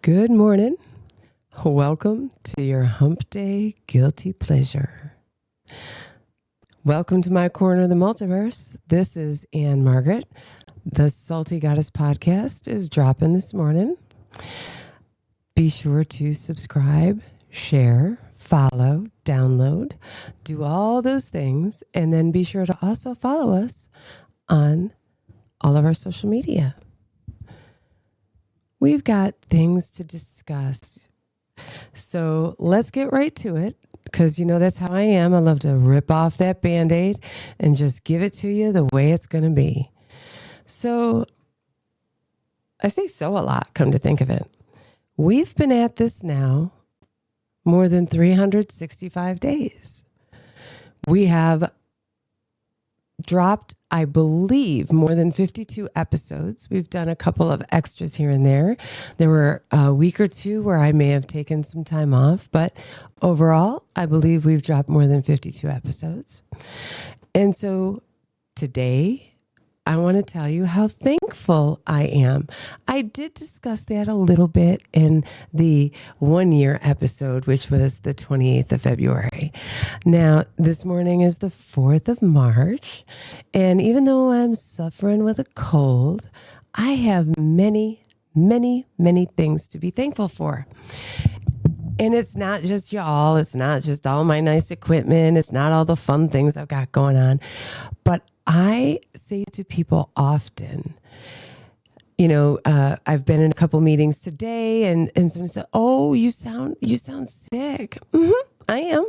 Good morning. Welcome to your Hump Day Guilty Pleasure. Welcome to my corner of the multiverse. This is Anne Margaret. The Salty Goddess podcast is dropping this morning. Be sure to subscribe, share, follow, download, do all those things, and then be sure to also follow us on all of our social media. We've got things to discuss. So let's get right to it, because that's how I am. I love to rip off that Band-Aid and just give it to you the way it's going to be. So I say so a lot, come to think of it. We've been at this now more than 365 days. We have dropped, I believe, more than 52 episodes. We've done a couple of extras here and there. There were a week or two where I may have taken some time off, but overall, I believe we've dropped more than 52 episodes. And so today, I want to tell you how thankful I am. I did discuss that a little bit in the 1 year episode, which was the 28th of February. Now, this morning is the 4th of March. And even though I'm suffering with a cold, I have many, many, many things to be thankful for. And it's not just y'all. It's not just all my nice equipment. It's not all the fun things I've got going on. But I say to people often, I've been in a couple meetings today and someone said, "Oh, you sound sick." I am.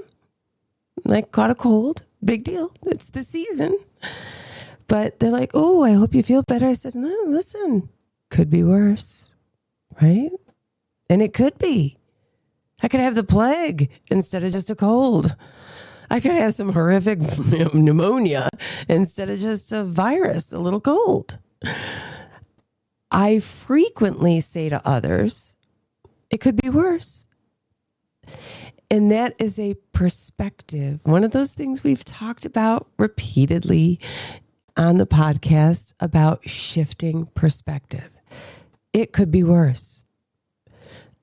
I caught a cold. Big deal. It's the season. But they're like, "Oh, I hope you feel better." I said, "No, listen, could be worse." Right? And it could be. I could have the plague instead of just a cold. I could have some horrific pneumonia instead of just a virus, a little cold. I frequently say to others, it could be worse. And that is a perspective. One of those things we've talked about repeatedly on the podcast about shifting perspective. It could be worse.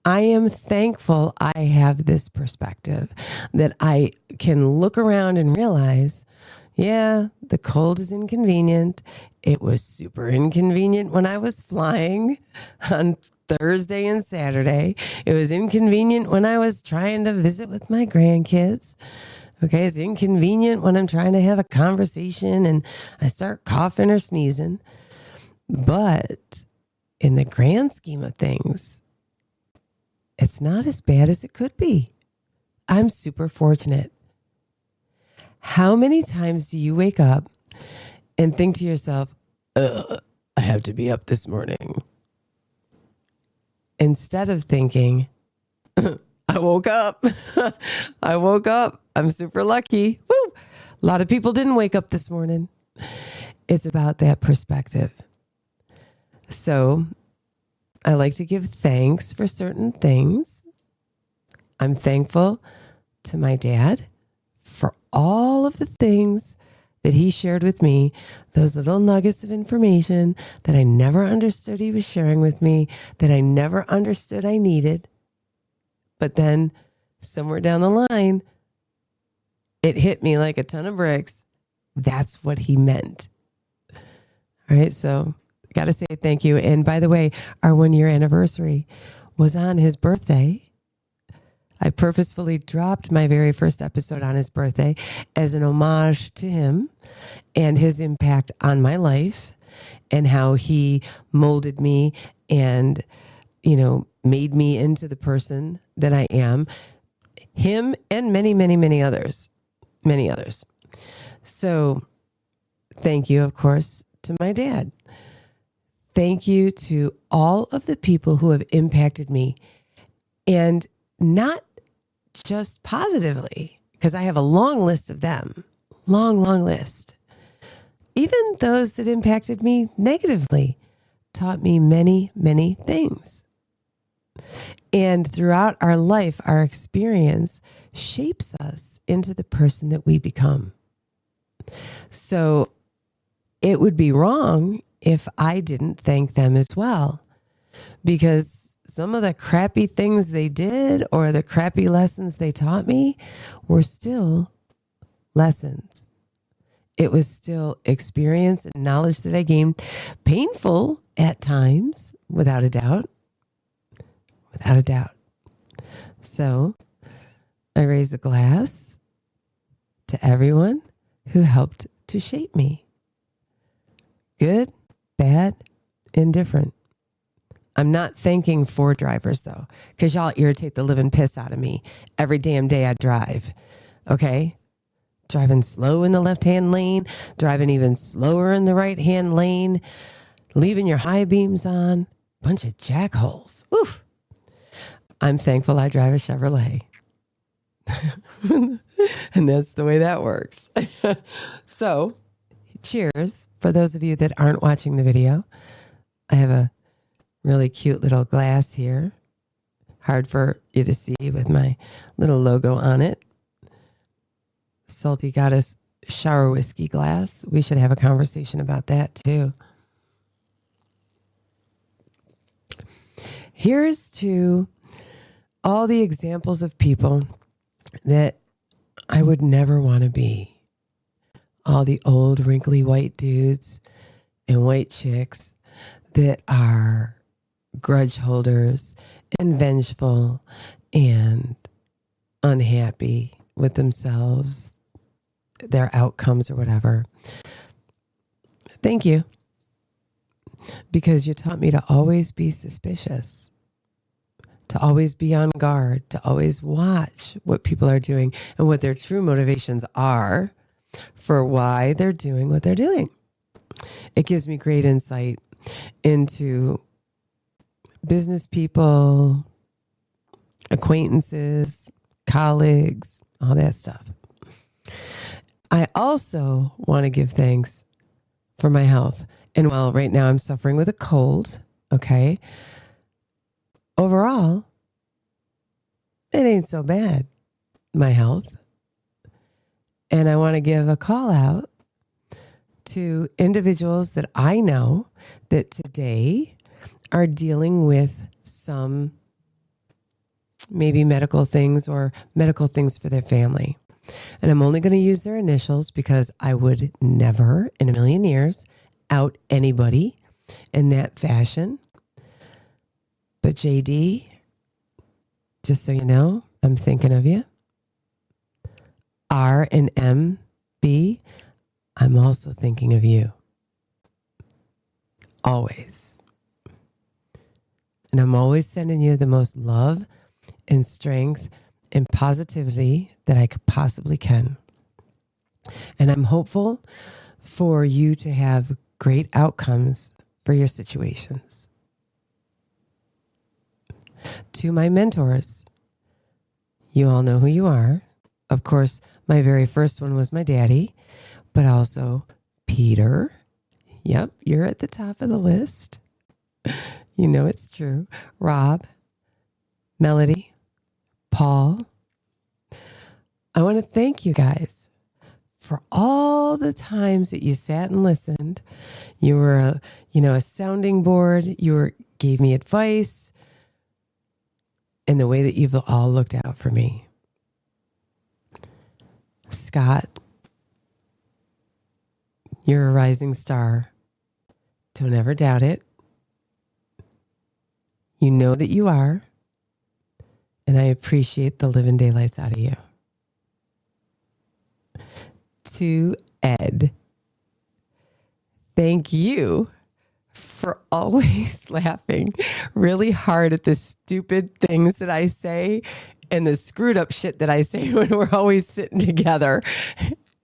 I am thankful I have this perspective that I can look around and realize, yeah, the cold is inconvenient. It was super inconvenient when I was flying on Thursday and Saturday. It was inconvenient when I was trying to visit with my grandkids. Okay, it's inconvenient when I'm trying to have a conversation and I start coughing or sneezing. But in the grand scheme of things, it's not as bad as it could be. I'm super fortunate. How many times do you wake up and think to yourself, I have to be up this morning? Instead of thinking, I woke up. I woke up. I'm super lucky. Woo! A lot of people didn't wake up this morning. It's about that perspective. So I like to give thanks for certain things. I'm thankful to my dad for all of the things that he shared with me, those little nuggets of information that I never understood he was sharing with me, that I never understood I needed. But then somewhere down the line, it hit me like a ton of bricks. That's what he meant. All right, so got to say thank you. And by the way, our 1 year anniversary was on his birthday. I purposefully dropped my very first episode on his birthday as an homage to him and his impact on my life and how he molded me and, made me into the person that I am. Him and many, many, many others. Many others. So thank you, of course, to my dad. Thank you to all of the people who have impacted me, and not just positively, because I have a long list of them, long list. Even those that impacted me negatively taught me many, many things. And throughout our life, our experience shapes us into the person that we become. So it would be wrong if I didn't thank them as well. because some of the crappy things they did or the crappy lessons they taught me were still lessons. It was still experience and knowledge that I gained. Painful at times, without a doubt. Without a doubt. So I raise a glass to everyone who helped to shape me. Good, bad, indifferent. I'm not thanking Ford drivers, though, because y'all irritate the living piss out of me every damn day I drive. Okay? Driving slow in the left-hand lane, driving even slower in the right-hand lane, leaving your high beams on. Bunch of jackholes. Oof. I'm thankful I drive a Chevrolet. And that's the way that works. So, cheers. For those of you that aren't watching the video, I have a really cute little glass here. Hard for you to see with my little logo on it. Salty Goddess shower whiskey glass. We should have a conversation about that too. Here's to all the examples of people that I would never want to be. All the old wrinkly white dudes and white chicks that are grudge holders and vengeful and unhappy with themselves, their outcomes or whatever. Thank you. Because you taught me to always be suspicious, to always be on guard, to always watch what people are doing and what their true motivations are for why they're doing what they're doing. It gives me great insight into business people, acquaintances, colleagues, all that stuff. I also want to give thanks for my health. And while right now I'm suffering with a cold, okay, overall, it ain't so bad, my health. And I want to give a call out to individuals that I know that today are dealing with some maybe medical things or medical things for their family. And I'm only going to use their initials because I would never in a million years out anybody in that fashion. But JD, just so you know, I'm thinking of you. R and MB, I'm also thinking of you. Always. And I'm always sending you the most love and strength and positivity that I could possibly can. And I'm hopeful for you to have great outcomes for your situations. To my mentors, you all know who you are. Of course, my very first one was my daddy, but also Peter. Yep, you're at the top of the list. You know it's true. Rob, Melody, Paul. I want to thank you guys for all the times that you sat and listened. You were a sounding board. Gave me advice, and the way that you've all looked out for me. Scott, you're a rising star. Don't ever doubt it. You know that you are, and I appreciate the living daylights out of you. To Ed, thank you for always laughing really hard at the stupid things that I say and the screwed up shit that I say when we're always sitting together,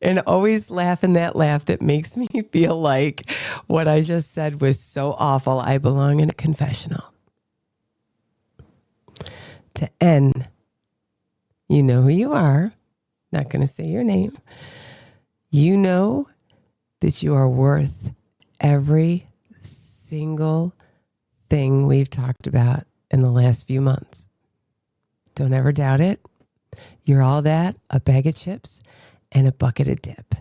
and always laughing that laugh that makes me feel like what I just said was so awful. I belong in a confessional. To N, you know who you are. Not going to say your name. You know that you are worth every single thing we've talked about in the last few months. Don't ever doubt it. You're all that, a bag of chips and a bucket of dip.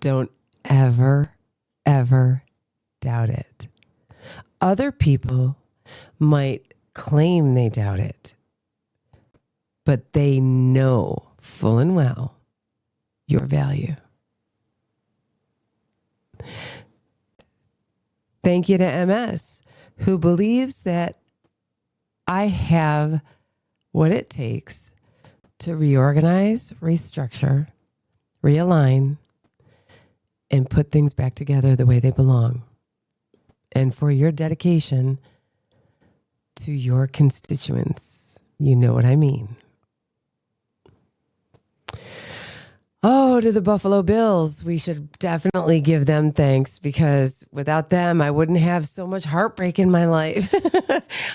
Don't ever, ever doubt it. Other people might claim they doubt it, but they know full and well your value. Thank you to MS, who believes that I have what it takes to reorganize, restructure, realign, and put things back together the way they belong. And for your dedication to your constituents. You know what I mean. Oh, to the Buffalo Bills. We should definitely give them thanks, because without them, I wouldn't have so much heartbreak in my life.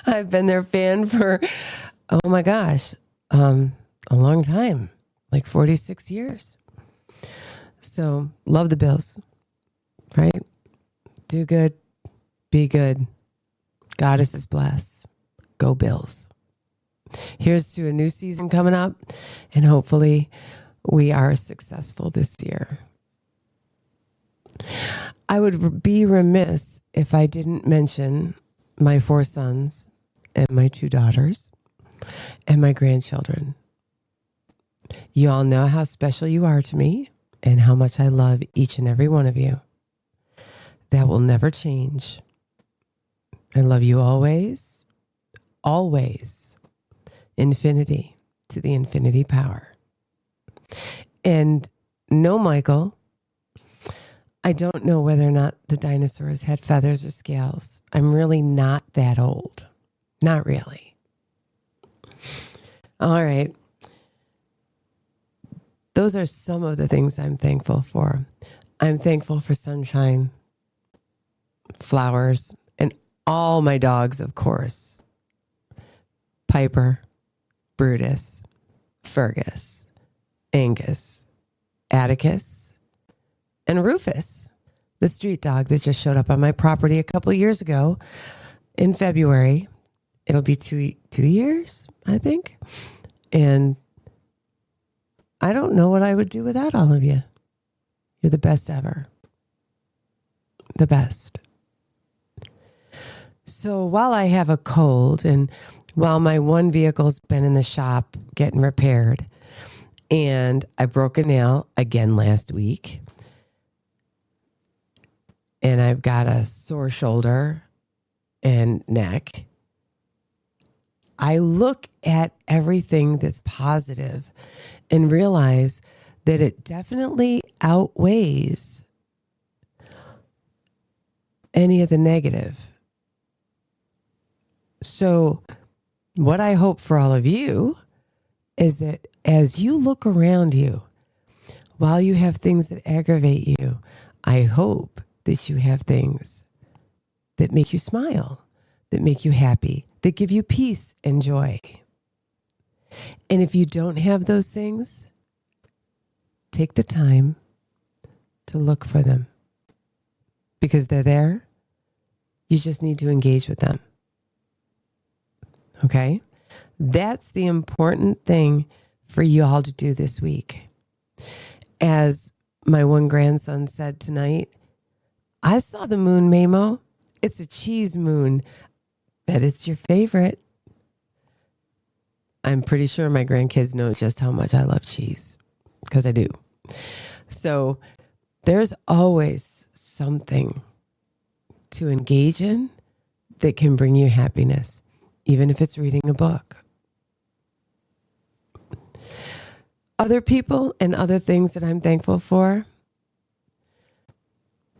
I've been their fan for, oh my gosh, a long time, like 46 years. So love the Bills, right? Do good, be good. Goddess is blessed. Go Bills. Here's to a new season coming up, and hopefully we are successful this year. I would be remiss if I didn't mention my 4 sons and my 2 daughters and my grandchildren. You all know how special you are to me and how much I love each and every one of you. That will never change. I love you always, always. Infinity to the infinity power. And no, Michael, I don't know whether or not the dinosaurs had feathers or scales. I'm really not that old. Not really. All right. Those are some of the things I'm thankful for. I'm thankful for sunshine, flowers, and all my dogs, of course. Piper, Brutus, Fergus, Angus, Atticus, and Rufus, the street dog that just showed up on my property a couple years ago in February. It'll be two years, I think. And I don't know what I would do without all of you. You're the best ever. The best. So while I have a cold and while my one vehicle's been in the shop getting repaired, and I broke a nail again last week, and I've got a sore shoulder and neck, I look at everything that's positive and realize that it definitely outweighs any of the negative. So what I hope for all of you is that as you look around you, while you have things that aggravate you, I hope that you have things that make you smile, that make you happy, that give you peace and joy. And if you don't have those things, take the time to look for them, because they're there. You just need to engage with them. Okay? That's the important thing for you all to do this week. As my one grandson said tonight, I saw the moon, Mamo. It's a cheese moon. Bet it's your favorite. I'm pretty sure my grandkids know just how much I love cheese, because I do. So there's always something to engage in that can bring you happiness, even if it's reading a book. Other people and other things that I'm thankful for.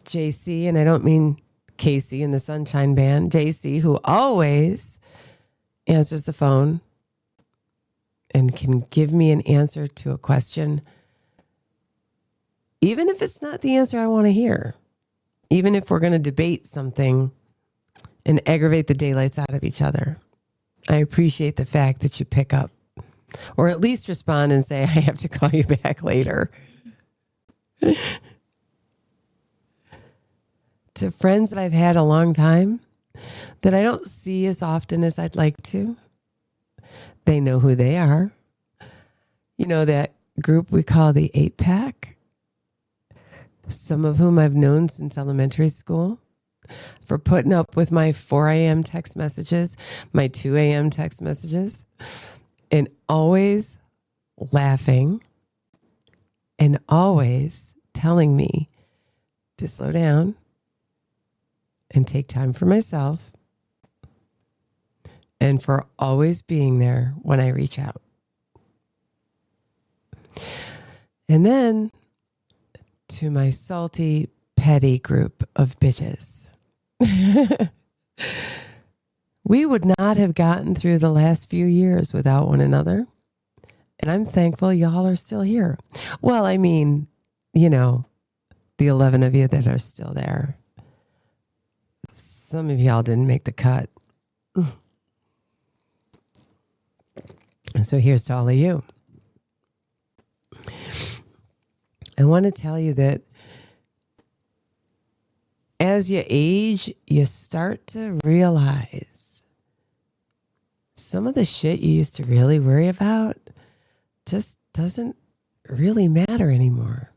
JC, and I don't mean Casey in the Sunshine Band. JC, who always answers the phone and can give me an answer to a question, even if it's not the answer I want to hear. Even if we're going to debate something and aggravate the daylights out of each other. I appreciate the fact that you pick up, or at least respond and say, I have to call you back later. To friends that I've had a long time that I don't see as often as I'd like to, they know who they are. You know, that group we call the 8-pack, some of whom I've known since elementary school. for putting up with my 4 a.m. text messages, my 2 a.m. text messages, and always laughing and always telling me to slow down and take time for myself, and for always being there when I reach out. And then to my salty, petty group of bitches. We would not have gotten through the last few years without one another. And I'm thankful y'all are still here. Well, I mean, the 11 of you that are still there. Some of y'all didn't make the cut. And so here's to all of you. I want to tell you that as you age, you start to realize some of the shit you used to really worry about just doesn't really matter anymore.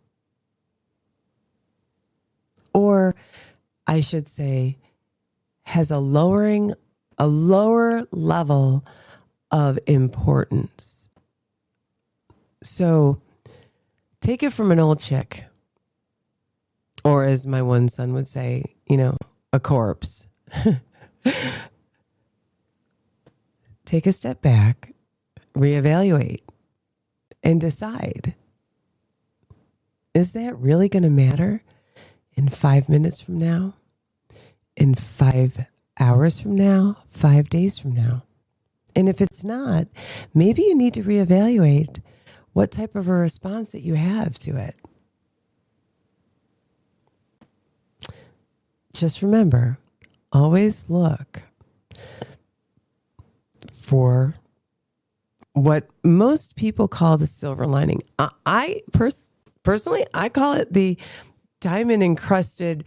Or I should say, has a lower level of importance. So take it from an old chick, or as my one son would say, a corpse. Take a step back, reevaluate, and decide, is that really going to matter in 5 minutes from now, in 5 hours from now, 5 days from now? And if it's not, maybe you need to reevaluate what type of a response that you have to it. Just remember, always look for what most people call the silver lining. Personally, I call it the diamond encrusted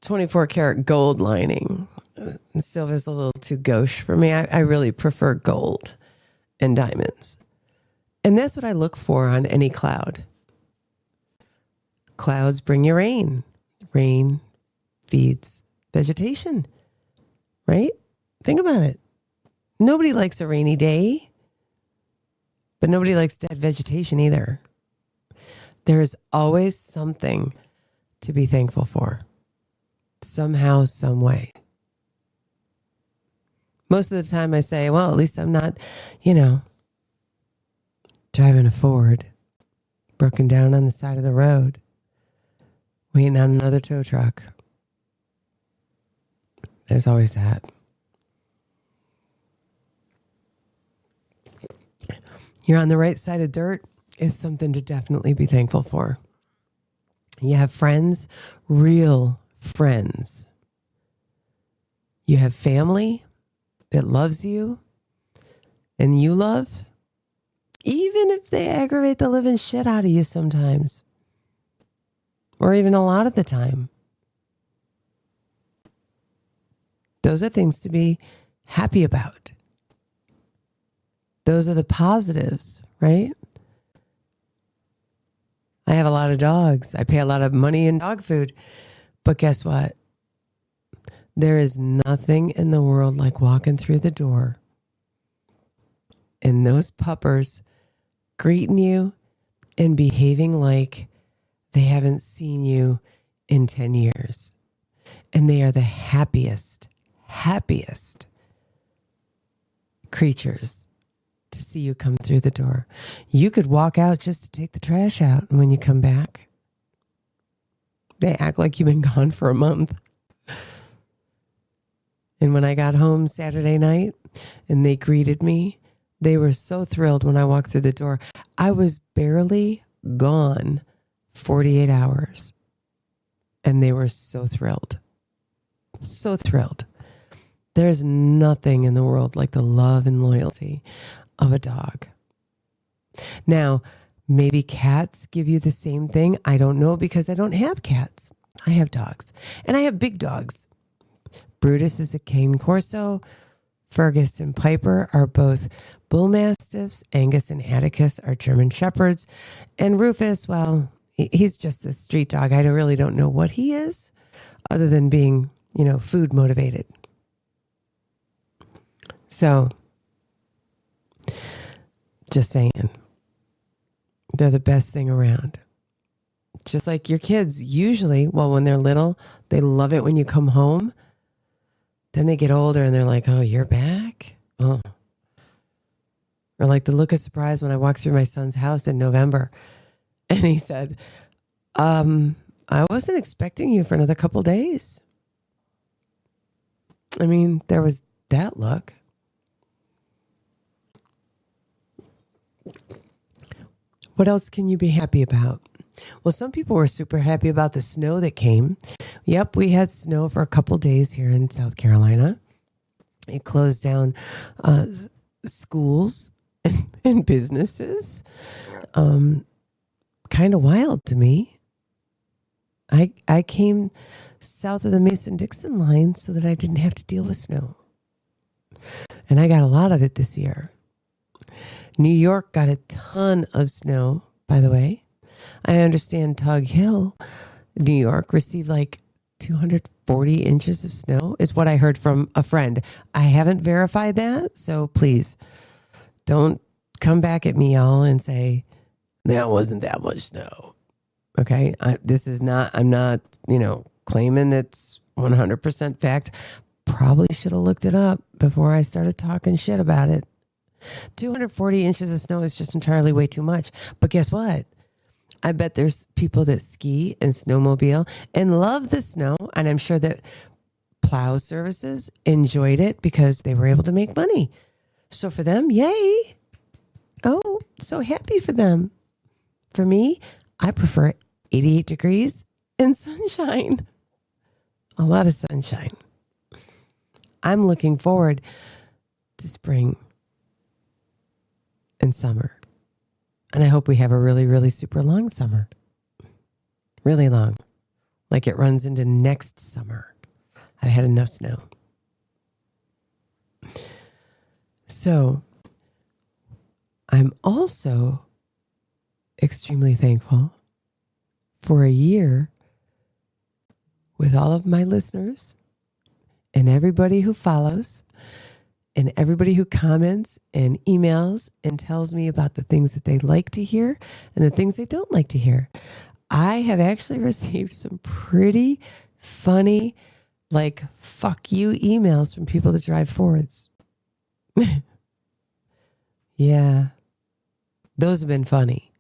24 karat gold lining. Silver's a little too gauche for me. I really prefer gold and diamonds. And that's what I look for on any cloud. Clouds bring you rain. Rain feeds vegetation, right? Think about it. Nobody likes a rainy day, but nobody likes dead vegetation either. There is always something to be thankful for, somehow, some way. Most of the time I say, well, at least I'm not, driving a Ford, broken down on the side of the road, waiting on another tow truck. There's always that. You're on the right side of dirt is something to definitely be thankful for. You have friends, real friends. You have family that loves you and you love, even if they aggravate the living shit out of you sometimes, or even a lot of the time. Those are things to be happy about. Those are the positives, right? I have a lot of dogs. I pay a lot of money in dog food. But guess what? There is nothing in the world like walking through the door and those puppers greeting you and behaving like they haven't seen you in 10 years. And they are the happiest creatures to see you come through the door. You could walk out just to take the trash out, and when you come back, they act like you've been gone for a month. And when I got home Saturday night and they greeted me, they were so thrilled when I walked through the door. I was barely gone 48 hours. And they were so thrilled. So thrilled. There's nothing in the world like the love and loyalty of a dog. Now, maybe cats give you the same thing. I don't know because I don't have cats. I have dogs. And I have big dogs. Brutus is a Cane Corso. Fergus and Piper are both bull mastiffs. Angus and Atticus are German shepherds. And Rufus, well, he's just a street dog. I really don't know what he is other than being, food motivated. So, just saying, they're the best thing around. Just like your kids usually, when they're little, they love it when you come home. Then they get older and they're like, oh, you're back? Oh. Or like the look of surprise when I walked through my son's house in November and he said, I wasn't expecting you for another couple days. I mean, there was that look. What else can you be happy about? Well, some people were super happy about the snow that came. Yep, we had snow for a couple days here in South Carolina. It closed down schools and businesses. Kind of wild to me. I came south of the Mason-Dixon line so that I didn't have to deal with snow. And I got a lot of it this year. New York got a ton of snow, by the way. I understand Tug Hill, New York, received like 240 inches of snow, is what I heard from a friend. I haven't verified that, so please don't come back at me, y'all, and say, that wasn't that much snow. Okay? I'm not, claiming it's 100% fact. Probably should have looked it up before I started talking shit about it. 240 inches of snow is just entirely way too much. But guess what? I bet there's people that ski and snowmobile and love the snow. And I'm sure that plow services enjoyed it because they were able to make money. So for them, yay. Oh, so happy for them. For me, I prefer 88 degrees and sunshine. A lot of sunshine. I'm looking forward to spring and summer. And I hope we have a really, really super long summer. Really long. Like it runs into next summer. I've had enough snow. So I'm also extremely thankful for a year with all of my listeners and everybody who follows and everybody who comments and emails and tells me about the things that they like to hear and the things they don't like to hear. I have actually received some pretty funny, like, fuck you emails from people that drive Fords. Yeah. Those have been funny.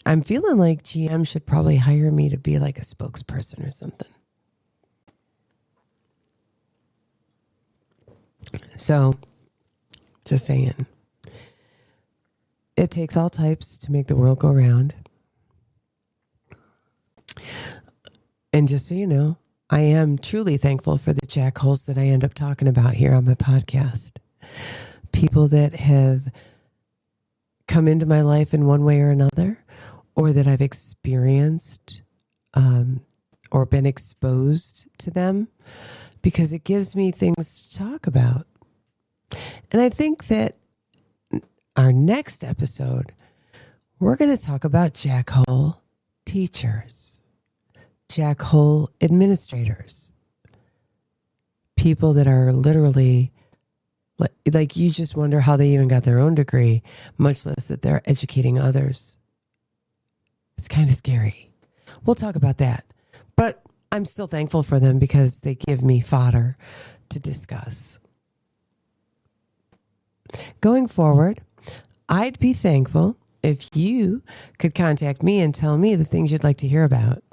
I'm feeling like GM should probably hire me to be like a spokesperson or something. So, just saying. It takes all types to make the world go round. And just so you know, I am truly thankful for the jackholes that I end up talking about here on my podcast. People that have come into my life in one way or another, or that I've experienced or been exposed to them, because it gives me things to talk about. And I think that our next episode, we're going to talk about jackhole teachers, jackhole administrators, people that are literally like you just wonder how they even got their own degree, much less that they're educating others. It's kind of scary. We'll talk about that. But I'm still thankful for them because they give me fodder to discuss. Going forward, I'd be thankful if you could contact me and tell me the things you'd like to hear about.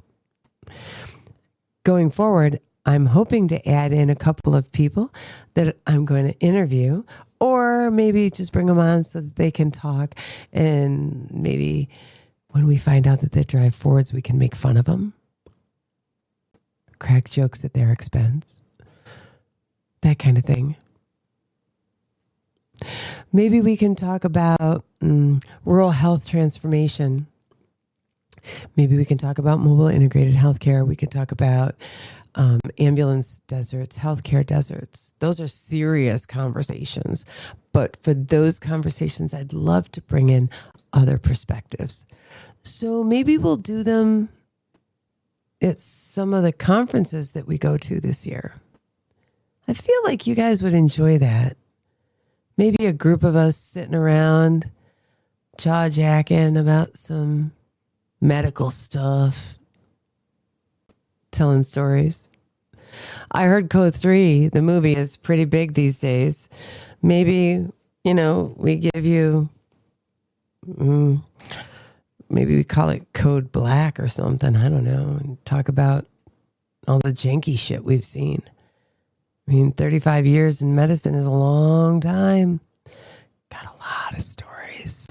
Going forward, I'm hoping to add in a couple of people that I'm going to interview, or maybe just bring them on so that they can talk. And maybe when we find out that they drive Fords, we can make fun of them, crack jokes at their expense, that kind of thing. Maybe we can talk about rural health transformation. Maybe we can talk about mobile integrated healthcare. We could talk about ambulance deserts, healthcare deserts. Those are serious conversations. But for those conversations, I'd love to bring in other perspectives. So maybe we'll do them it's some of the conferences that we go to this year. I feel like you guys would enjoy that. Maybe a group of us sitting around, jaw-jacking about some medical stuff, telling stories. I heard Code 3, the movie, is pretty big these days. Maybe, we give you, maybe we call it Code Black or something. I don't know. And talk about all the janky shit we've seen. 35 years in medicine is a long time. Got a lot of stories.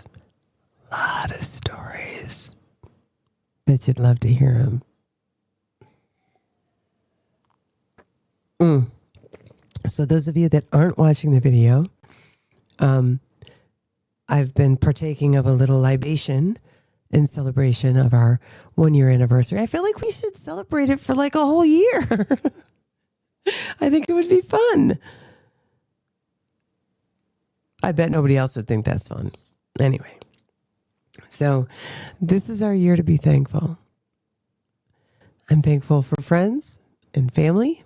Bet you'd love to hear them. So those of you that aren't watching the video, I've been partaking of a little libation in celebration of our 1-year anniversary. I feel like we should celebrate it for like a whole year. I think it would be fun. I bet nobody else would think that's fun. Anyway, so this is our year to be thankful. I'm thankful for friends and family,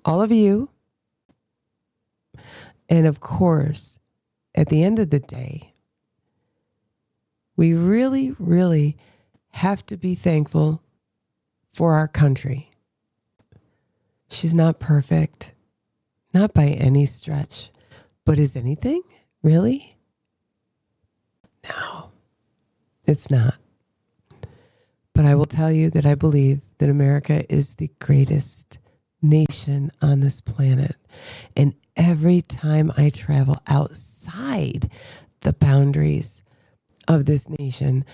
all of you. And of course, at the end of the day, we really, really have to be thankful for our country. She's not perfect, not by any stretch, but is anything really? No, it's not. But I will tell you that I believe that America is the greatest nation on this planet. And every time I travel outside the boundaries of this nation,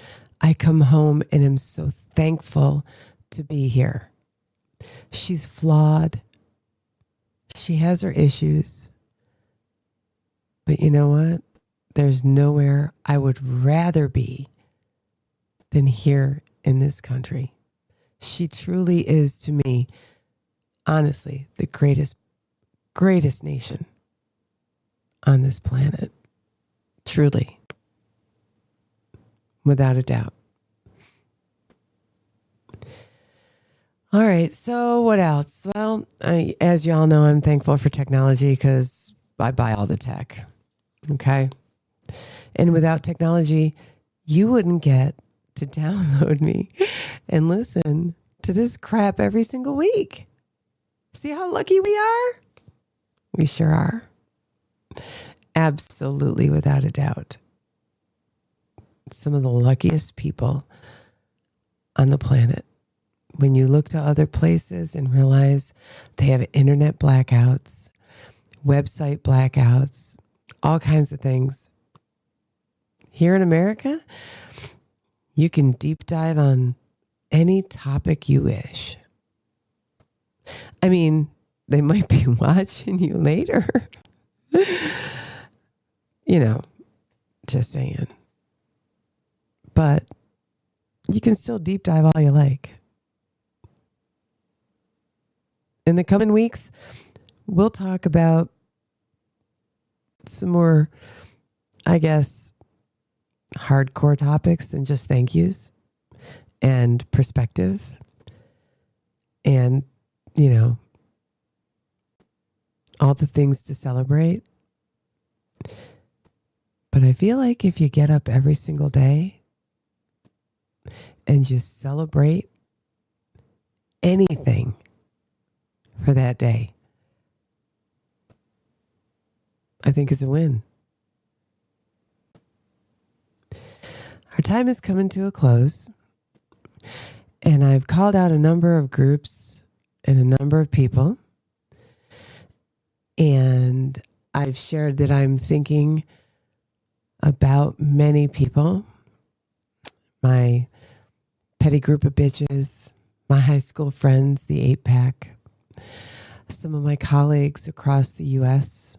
I come home and am so thankful to be here. She's flawed. She has her issues. But you know what? There's nowhere I would rather be than here in this country. She truly is, to me, honestly, the greatest nation on this planet. Truly. Without a doubt. All right, so what else? Well, as you all know, I'm thankful for technology because I buy all the tech, okay? And without technology, you wouldn't get to download me and listen to this crap every single week. See how lucky we are? We sure are. Absolutely, without a doubt. Some of the luckiest people on the planet. When you look to other places and realize they have internet blackouts, website blackouts, all kinds of things. Here in America, you can deep dive on any topic you wish. I mean, they might be watching you later. Just saying. But you can still deep dive all you like. In the coming weeks, we'll talk about some more, I guess, hardcore topics than just thank yous and perspective and, all the things to celebrate. But I feel like if you get up every single day and just celebrate anything for that day, I think it's a win. Our time is coming to a close, and I've called out a number of groups and a number of people, and I've shared that I'm thinking about many people, my petty group of bitches, my high school friends, the 8-pack, some of my colleagues across the U.S.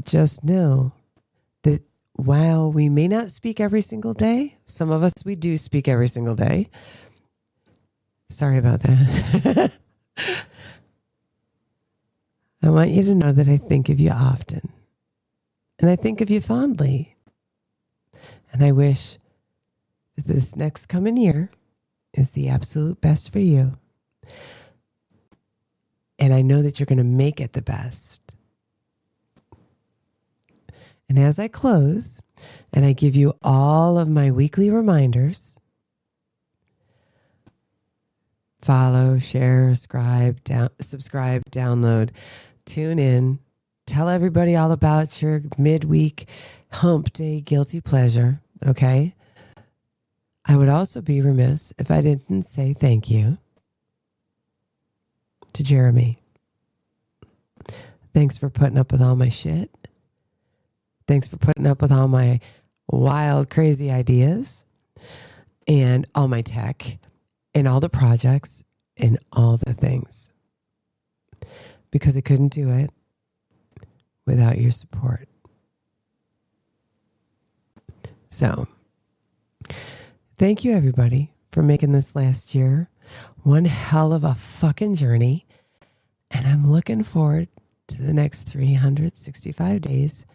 Just know that while we may not speak every single day, some of us, we do speak every single day. Sorry about that. I want you to know that I think of you often. And I think of you fondly. And I wish that this next coming year is the absolute best for you. And I know that you're going to make it the best. And as I close, and I give you all of my weekly reminders, follow, share, subscribe, download, tune in, tell everybody all about your midweek hump day guilty pleasure, okay? I would also be remiss if I didn't say thank you to Jeremy. Thanks for putting up with all my shit. Thanks for putting up with all my wild, crazy ideas and all my tech and all the projects and all the things. Because I couldn't do it without your support. So, thank you everybody for making this last year one hell of a fucking journey. And I'm looking forward to the next 365 days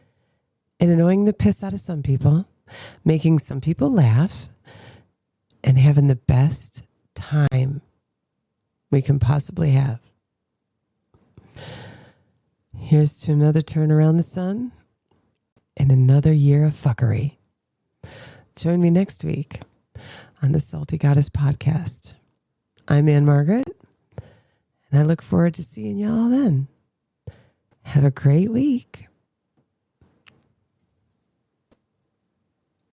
and annoying the piss out of some people, making some people laugh, and having the best time we can possibly have. Here's to another turn around the sun and another year of fuckery. Join me next week on the Salty Goddess podcast. I'm Anne Margaret, and I look forward to seeing you all then. Have a great week.